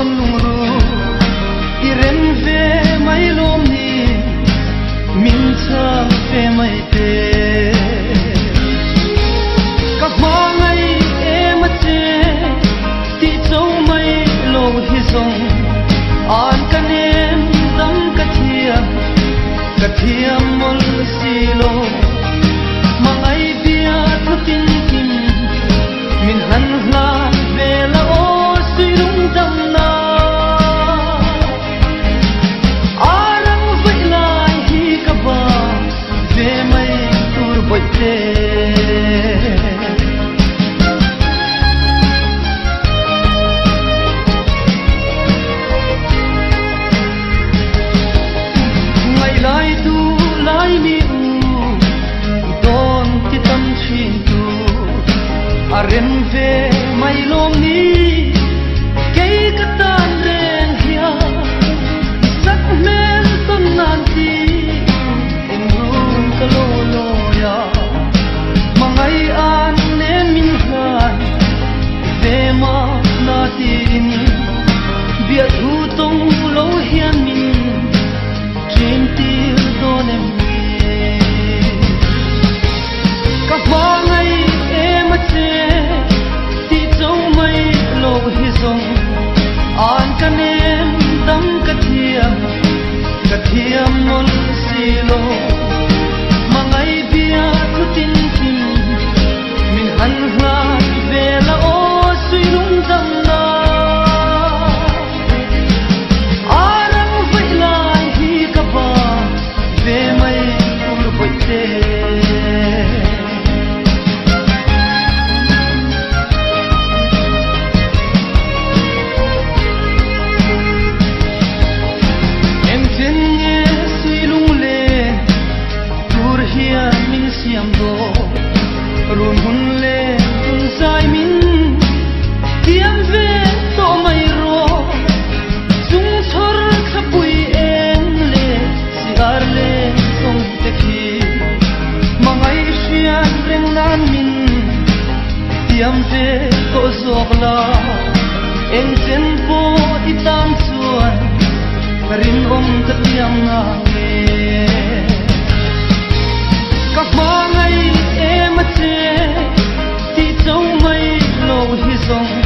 ton lung ru i ren ve mai lom ni min chang ve mai te ka ma ngai em che ti chau mai lo hi song an kanen dam kathiam mol silo mangai bia thutin kim min han hla vela o suilung dam na arang vailai hi ka ba ve mai tur boite ren ve mai lom ni ke ka tan ren hia sak men ton nan ti in run ka lo lo ya mangai an ne min han ve ma na tin bia thu tong lo hian min trin ti don em ka ba ngai em che hi song an kanen dam kathiam mol silo mangai bia thutin kim min han hla vela o suilung dam na arang vailai hi ka ba ve mai tur boite run hun le hun sai min tiam ve to mai ro chung chor khapui en le sigar le song te khi mangai shian reng nan min tiam ve to zokla eng chen po itam chuan rin om ta tiam na nge ka ma ngai em che ti chau mai lo hi song